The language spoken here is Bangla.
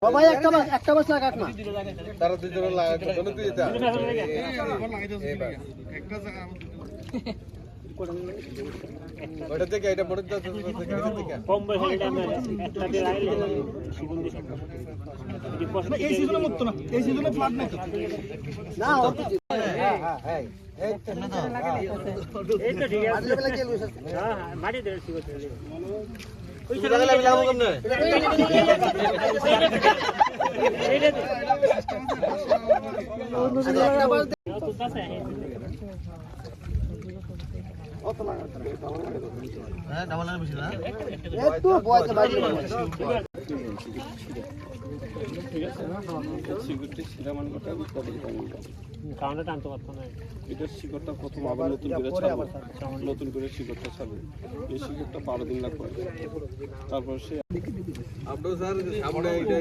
বাবা একটা বাস লাগাক না তারা দুজনে লাগাতে বলে তুই এটা ওটা থেকে এটা পড়ে যাচ্ছে থেকে কম বয়সে এটা আমরা একটা দিয়ে লাগাইলে সুগন্ধি সম্ভব এই সিজনে মুক্ত না এই সিজনে ফ্লাড নাই না হ্যাঁ এই তো ঠিক আছে হ্যাঁ মাটি দেড় ছিল ওই লাগালে আমি লাগাবো কেমনে এইটা একটা বাস তো কাছে হ্যাঁ ডাবল লাগা বেশি না একটু বয়সে বাইরে সিকিউরিটি সিরামান কথা কাউন্টার টানতে পারতো না এটার শিকড়টা প্রথম আবার নতুন করে ছাড়বে নতুন করে শিকড়টা ছাড়বে এই শিকড়টা 12 দিন লাগবে তারপর সে আপনি স্যার সামনে এটা